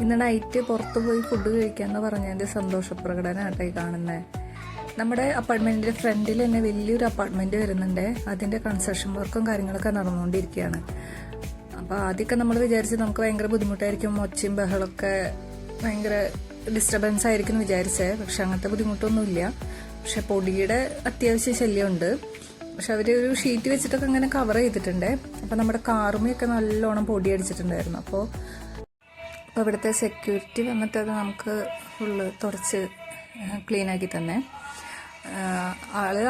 ഇന്ന് നൈറ്റ് പുറത്ത് പോയി ഫുഡ് കഴിക്കാമെന്ന് പറഞ്ഞതിൻ്റെ സന്തോഷപ്രകടനമായിട്ടായി കാണുന്നത്. നമ്മുടെ അപ്പാർട്ട്മെൻറ്റിൻ്റെ ഫ്രണ്ടിൽ തന്നെ വലിയൊരു അപ്പാർട്ട്മെൻറ്റ് വരുന്നുണ്ട്. അതിൻ്റെ കൺസ്ട്രക്ഷൻ വർക്കും കാര്യങ്ങളൊക്കെ നടന്നുകൊണ്ടിരിക്കുകയാണ്. അപ്പോൾ ആദ്യമൊക്കെ നമ്മൾ വിചാരിച്ച് നമുക്ക് ഭയങ്കര ബുദ്ധിമുട്ടായിരിക്കും, ഒച്ചയും ബഹളമൊക്കെ ഭയങ്കര ഡിസ്റ്റർബൻസ് ആയിരിക്കും എന്ന് വിചാരിച്ചേ. പക്ഷെ അങ്ങനത്തെ ബുദ്ധിമുട്ടൊന്നുമില്ല. പക്ഷെ പൊടിയുടെ അത്യാവശ്യം ശല്യമുണ്ട്. പക്ഷെ അവർ ഒരു ഷീറ്റ് വെച്ചിട്ടൊക്കെ അങ്ങനെ കവർ ചെയ്തിട്ടുണ്ട്. അപ്പോൾ നമ്മുടെ കാറുമൊക്കെ നല്ലോണം പൊടി അടിച്ചിട്ടുണ്ടായിരുന്നു. അപ്പോൾ ഇവിടുത്തെ സെക്യൂരിറ്റി വന്നിട്ട് അത് നമുക്ക് ഫുള്ള് തുടച്ച് ക്ലീനാക്കി തന്നെ.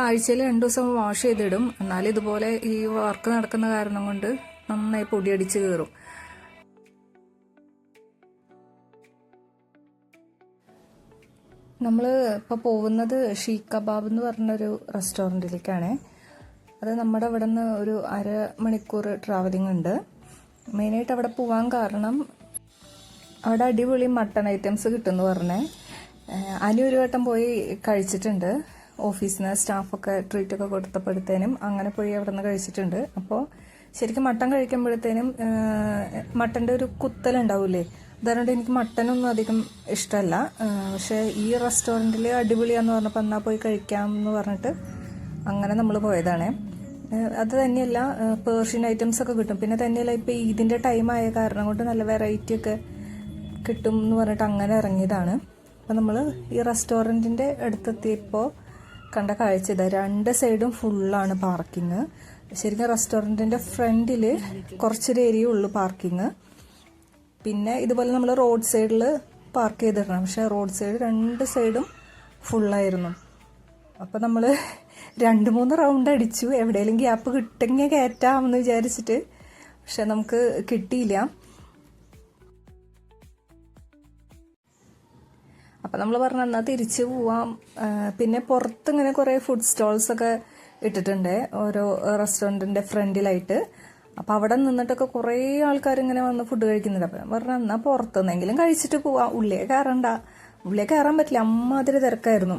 ആഴ്ചയിൽ 2 ദിവസം വാഷ് ചെയ്തിടും. എന്നാലും ഇതുപോലെ ഈ വർക്ക് നടക്കുന്ന കാരണം കൊണ്ട് നന്നായി പൊടിയടിച്ച് കയറും. നമ്മൾ ഇപ്പോൾ പോകുന്നത് ഷീഖ് കബാബ് എന്ന് പറഞ്ഞൊരു റെസ്റ്റോറൻറ്റിലേക്കാണ്. അത് നമ്മുടെ ഇവിടെ നിന്ന് ഒരു 1/2 മണിക്കൂർ ട്രാവലിംഗ് ഉണ്ട്. മെയിനായിട്ട് അവിടെ പോകാൻ കാരണം അവിടെ അടിപൊളി മട്ടൺ ഐറ്റംസ് കിട്ടുമെന്ന് പറഞ്ഞേ. അനി ഒരു വട്ടം പോയി കഴിച്ചിട്ടുണ്ട്. ഓഫീസിൽ നിന്ന് സ്റ്റാഫൊക്കെ ട്രീറ്റൊക്കെ കൊടുത്തപ്പോഴത്തേനും അങ്ങനെ പോയി അവിടെ നിന്ന് കഴിച്ചിട്ടുണ്ട്. അപ്പോൾ ശരിക്കും മട്ടൺ കഴിക്കുമ്പോഴത്തേനും മട്ടൻ്റെ ഒരു കുത്തലുണ്ടാവില്ലേ, അതുകൊണ്ട് എനിക്ക് മട്ടനൊന്നും അധികം ഇഷ്ടമല്ല. പക്ഷേ ഈ റെസ്റ്റോറൻറ്റിൽ അടിപൊളിയാന്ന് പറഞ്ഞപ്പോൾ എന്നാൽ പോയി കഴിക്കാം എന്ന് പറഞ്ഞിട്ട് അങ്ങനെ നമ്മൾ പോയതാണ്. അത് തന്നെയല്ല, പേർഷ്യൻ ഐറ്റംസ് ഒക്കെ കിട്ടും. പിന്നെ തന്നെയല്ല, ഇപ്പോൾ ഈദിൻ്റെ ടൈം ആയ കാരണം കൊണ്ട് നല്ല വെറൈറ്റി ഒക്കെ കിട്ടും എന്ന് പറഞ്ഞിട്ട് അങ്ങനെ ഇറങ്ങിയതാണ്. അപ്പോൾ നമ്മൾ ഈ റെസ്റ്റോറൻറ്റിൻ്റെ അടുത്തെത്തിയപ്പോൾ കണ്ട കാഴ്ച ഇതാ. 2 സൈഡും ഫുള്ളാണ് പാർക്കിങ്. ശരിക്കും റെസ്റ്റോറൻറ്റിൻ്റെ ഫ്രണ്ടിൽ കുറച്ചൊരു ഏരിയ ഉള്ളു പാർക്കിങ്. പിന്നെ ഇതുപോലെ നമ്മൾ റോഡ് സൈഡിൽ പാർക്ക് ചെയ്തിടണം. പക്ഷേ റോഡ് സൈഡ് 2 സൈഡും ഫുള്ളായിരുന്നു. അപ്പോൾ നമ്മൾ 2-3 റൗണ്ട് അടിച്ചു. എവിടെയെങ്കിലും ഗ്യാപ്പ് കിട്ടെങ്കിൽ കയറ്റാമെന്ന് വിചാരിച്ചിട്ട്. പക്ഷെ നമുക്ക് കിട്ടിയില്ല. അപ്പം നമ്മൾ പറഞ്ഞു എന്നാൽ തിരിച്ച് പോവാം. പിന്നെ പുറത്ത് ഇങ്ങനെ കുറേ ഫുഡ് സ്റ്റോൾസൊക്കെ ഇട്ടിട്ടുണ്ട് ഓരോ റെസ്റ്റോറൻറ്റിൻ്റെ ഫ്രണ്ടിലായിട്ട്. അപ്പം അവിടെ നിന്നിട്ടൊക്കെ കുറേ ആൾക്കാർ ഇങ്ങനെ വന്ന് ഫുഡ് കഴിക്കുന്നുണ്ട്. അപ്പം ഞാൻ പറഞ്ഞു എന്നാൽ പുറത്തുനിന്നെങ്കിലും കഴിച്ചിട്ട് പോവാം, ഉള്ളിലേ കയറാൻ പറ്റില്ല, അമ്മാതിരി തിരക്കായിരുന്നു.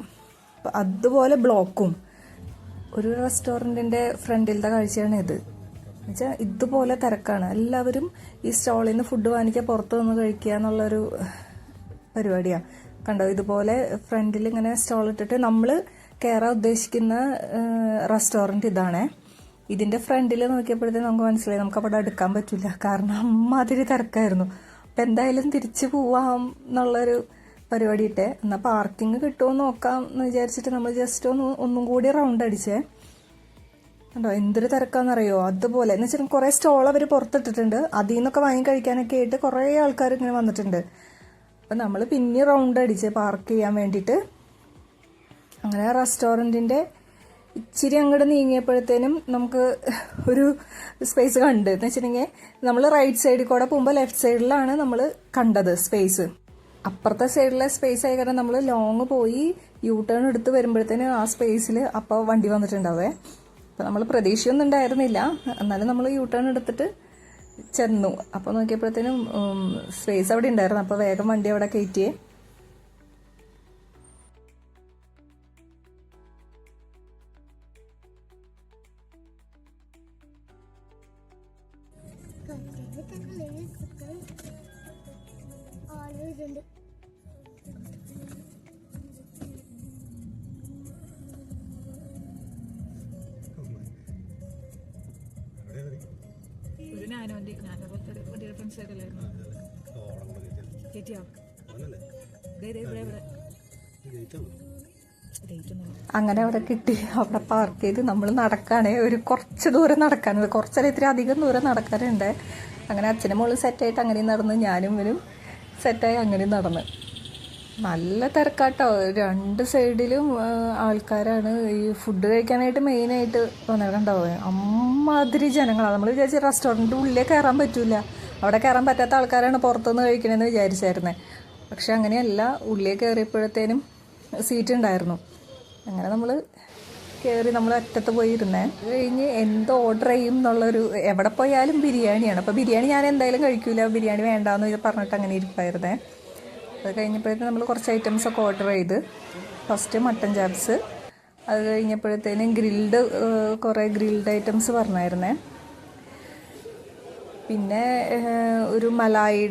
അപ്പം അതുപോലെ ബ്ലോക്കും. ഒരു റെസ്റ്റോറൻറ്റിൻ്റെ ഫ്രണ്ടിലത്തെ കാഴ്ചയാണ് ഇത്. എന്നുവെച്ചാൽ ഇതുപോലെ തിരക്കാണ്. എല്ലാവരും ഈ സ്റ്റോളിൽ നിന്ന് ഫുഡ് വാങ്ങിക്കുക, പുറത്ത് നിന്ന് കഴിക്കുക എന്നുള്ളൊരു പരിപാടിയാണ്. കണ്ടോ, ഇതുപോലെ ഫ്രണ്ടിൽ ഇങ്ങനെ സ്റ്റോൾ ഇട്ടിട്ട് നമ്മൾ കയറാൻ ഉദ്ദേശിക്കുന്ന റെസ്റ്റോറൻറ്റ് ഇതാണ്. ഇതിൻ്റെ ഫ്രണ്ടിൽ നോക്കിയപ്പോഴത്തേക്കും നമുക്ക് മനസ്സിലായി നമുക്ക് അവിടെ എടുക്കാൻ പറ്റില്ല, കാരണം അമ്മാതിരി തിരക്കായിരുന്നു. അപ്പം എന്തായാലും തിരിച്ചു പോവാം എന്നുള്ളൊരു പരിപാടി ഇട്ടേ. എന്നാൽ പാർക്കിംഗ് കിട്ടുമോ നോക്കാം എന്ന് വിചാരിച്ചിട്ട് നമ്മൾ ജസ്റ്റ് ഒന്നും കൂടി റൗണ്ട് അടിച്ചേ. കണ്ടോ എന്തൊരു തിരക്കാണെന്നറിയോ. അതുപോലെ എന്ന് വെച്ചാൽ കുറേ സ്റ്റോൾ അവർ പുറത്തിട്ടിട്ടുണ്ട്. അതിൽ നിന്നൊക്കെ വാങ്ങി കഴിക്കാനൊക്കെ ആയിട്ട് കുറേ ആൾക്കാർ ഇങ്ങനെ വന്നിട്ടുണ്ട്. അപ്പം നമ്മൾ പിന്നെ റൗണ്ട് അടിച്ച് പാർക്ക് ചെയ്യാൻ വേണ്ടിയിട്ട്. അങ്ങനെ റെസ്റ്റോറൻറ്റിൻ്റെ ഇച്ചിരി അങ്ങോട്ട് നീങ്ങിയപ്പോഴത്തേനും നമുക്ക് ഒരു സ്പേസ് കണ്ട്. എന്ന് വെച്ചിട്ടുണ്ടെങ്കിൽ നമ്മൾ റൈറ്റ് സൈഡിൽ കൂടെ പോകുമ്പോൾ ലെഫ്റ്റ് സൈഡിലാണ് നമ്മൾ കണ്ടത് സ്പേസ്. അപ്പുറത്തെ സൈഡിലെ സ്പേസ് ആയി കാരണം നമ്മൾ ലോങ് പോയി യൂ ടേൺ എടുത്ത് വരുമ്പോഴത്തേനും ആ സ്പേസിൽ അപ്പോൾ വണ്ടി വന്നിട്ടുണ്ടാവേ. അപ്പോൾ നമ്മൾ പ്രതീക്ഷയൊന്നും ഉണ്ടായിരുന്നില്ല. എന്നാലും നമ്മൾ യൂ ടേൺ എടുത്തിട്ട് ചെന്നു. അപ്പോൾ നോക്കിയപ്പോഴത്തേനും സ്പേസ് അവിടെ ഉണ്ടായിരുന്നു. അപ്പോൾ വേഗം വണ്ടി അവിടെ കയറ്റിയേ. അങ്ങനെ അവിടെ കിട്ടി. അവിടെ പാർക്ക് ചെയ്ത് നമ്മൾ നടക്കാനേ കുറച്ച് ദൂരം നടക്കാനുണ്ട്. കുറച്ചല്ല, ഇത്തിരി അധികം ദൂരം നടക്കാനുണ്ട്. അങ്ങനെ അച്ഛനും മോളും സെറ്റായിട്ട് അങ്ങനെ നടന്ന്, ഞാനും ഇവനും സെറ്റായി അങ്ങനെ നടന്ന്. നല്ല തിരക്കാട്ടോ. 2 സൈഡിലും ആൾക്കാരാണ്. ഈ ഫുഡ് കഴിക്കാനായിട്ട് മെയിനായിട്ട് വന്നിട്ടുണ്ടാവുക. അമ്മാതിരി ജനങ്ങളാണ്. നമ്മൾ വിചാരിച്ച റെസ്റ്റോറൻറ്റ് ഉള്ളിലേ കയറാൻ പറ്റില്ല, അവിടെ കയറാൻ പറ്റാത്ത ആൾക്കാരാണ് പുറത്തുനിന്ന് കഴിക്കണമെന്ന് വിചാരിച്ചായിരുന്നേ. പക്ഷെ അങ്ങനെയല്ല, ഉള്ളിലേ കയറിയപ്പോഴത്തേനും സീറ്റ് ഉണ്ടായിരുന്നു. അങ്ങനെ നമ്മൾ കയറി നമ്മൾ അറ്റത്ത് പോയി ഇരുന്നേ. കഴിഞ്ഞ് എന്ത് ഓർഡർ ചെയ്യും എന്നുള്ളൊരു, എവിടെ പോയാലും ബിരിയാണിയാണ്. അപ്പോൾ ബിരിയാണി ഞാൻ എന്തായാലും കഴിക്കില്ല, ബിരിയാണി വേണ്ടാന്ന് പറഞ്ഞിട്ട് അങ്ങനെ ഇരിപ്പായിരുന്നേ. അത് കഴിഞ്ഞപ്പോഴത്തേക്കും നമ്മൾ കുറച്ച് ഐറ്റംസൊക്കെ ഓർഡർ ചെയ്ത്. ഫസ്റ്റ് മട്ടൻ ചാപ്സ്, അത് കഴിഞ്ഞപ്പോഴത്തേനും കുറേ ഗ്രിൽഡ് ഐറ്റംസ് പറഞ്ഞായിരുന്നേ. പിന്നെ ഒരു മലായി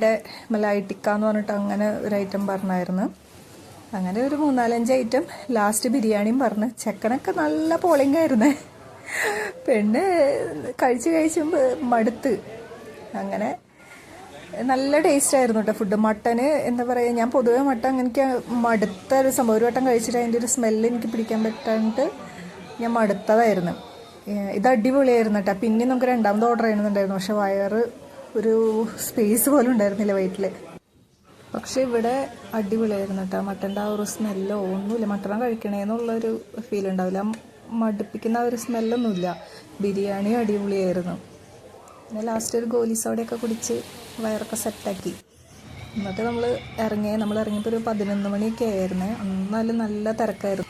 ടിക്ക എന്ന് പറഞ്ഞിട്ട് അങ്ങനെ ഒരു ഐറ്റം പറഞ്ഞായിരുന്നു. അങ്ങനെ ഒരു 3-4 ഐറ്റം. ലാസ്റ്റ് ബിരിയാണിയും പറഞ്ഞ്. ചെക്കനൊക്കെ നല്ല പോളിംഗ് ആയിരുന്നേ. പിന്നെ കഴിച്ചുമ്പോൾ മടുത്ത്. അങ്ങനെ നല്ല ടേസ്റ്റ് ആയിരുന്നു കേട്ടോ ഫുഡ്. മട്ടന് എന്താ പറയുക, ഞാൻ പൊതുവേ മട്ടൻ എനിക്ക് മടുത്ത ഒരു സംഭവം. ഒരു വട്ടം കഴിച്ചിട്ട് അതിൻ്റെ ഒരു സ്മെല്ല് എനിക്ക് പിടിക്കാൻ പറ്റാണ്ട് ഞാൻ മടുത്തതായിരുന്നു. ഇത് അടിപൊളിയായിരുന്നു കേട്ടോ. പിന്നെ നമുക്ക് രണ്ടാമത് ഓർഡർ ചെയ്യുന്നുണ്ടായിരുന്നു. പക്ഷെ വയറ് ഒരു സ്പേസ് പോലും ഉണ്ടായിരുന്നില്ല വയറ്റിൽ. പക്ഷെ ഇവിടെ അടിപൊളിയായിരുന്നു കേട്ടോ. മട്ടൻ്റെ ആ ഒരു സ്മെല്ലോ ഒന്നുമില്ല. മട്ടൺ കഴിക്കണേന്നുള്ളൊരു ഫീൽ ഉണ്ടാവില്ല. മടുപ്പിക്കുന്ന ഒരു സ്മെല്ലൊന്നുമില്ല. ബിരിയാണിയും അടിപൊളിയായിരുന്നു. പിന്നെ ലാസ്റ്റ് ഒരു ഗോലി സോഡയൊക്കെ കുടിച്ച് വയറൊക്കെ സെറ്റാക്കി. എന്നിട്ട് നമ്മൾ ഇറങ്ങിയപ്പോൾ ഒരു 11 മണിയൊക്കെ ആയിരുന്നേ. എന്നാലും നല്ല തിരക്കായിരുന്നു.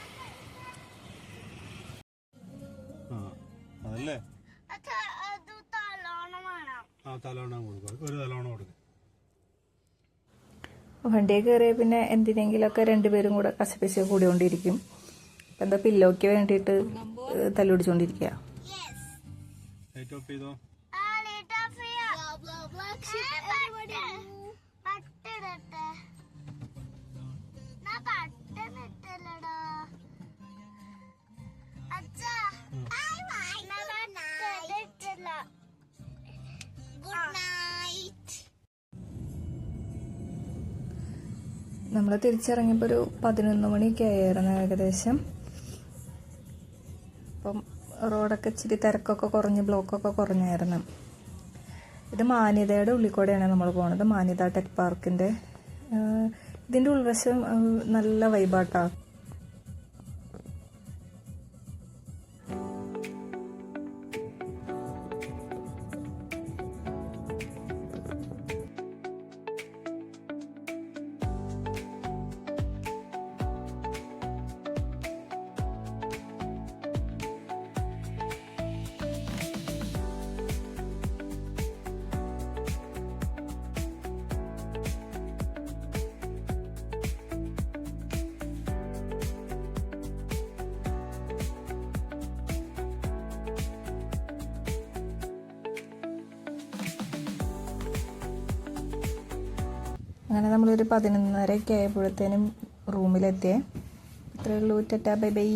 വണ്ടിയെ കയറിയ പിന്നെ എന്തിനെങ്കിലുമൊക്കെ രണ്ടുപേരും കൂടെ കശപിശ കൂടിക്കൊണ്ടിരിക്കും. എന്താ പില്ലോയ്ക്ക് വേണ്ടിയിട്ട് തല്ലുപിടിച്ചോണ്ടിരിക്കുക. നമ്മൾ തിരിച്ചിറങ്ങിയപ്പോൾ ഒരു 11 മണിയൊക്കെ ആയിരുന്നു ഏകദേശം. അപ്പം റോഡൊക്കെ ഇച്ചിരി തിരക്കൊക്കെ കുറഞ്ഞ് ബ്ലോക്കൊക്കെ കുറഞ്ഞായിരുന്നു. ഇത് മാന്യതയുടെ ഉള്ളിൽ കൂടെയാണ് നമ്മൾ പോകുന്നത്. മാന്യത ടെക് പാർക്കിൻ്റെ ഇതിൻ്റെ ഉൾവശം നല്ല വൈബാട്ടാ. അങ്ങനെ നമ്മളൊരു 11:30 ആയപ്പോഴത്തേനും റൂമിലെത്തിയേ. ഇത്രയേ ഉള്ളൂ. Tata bye bye.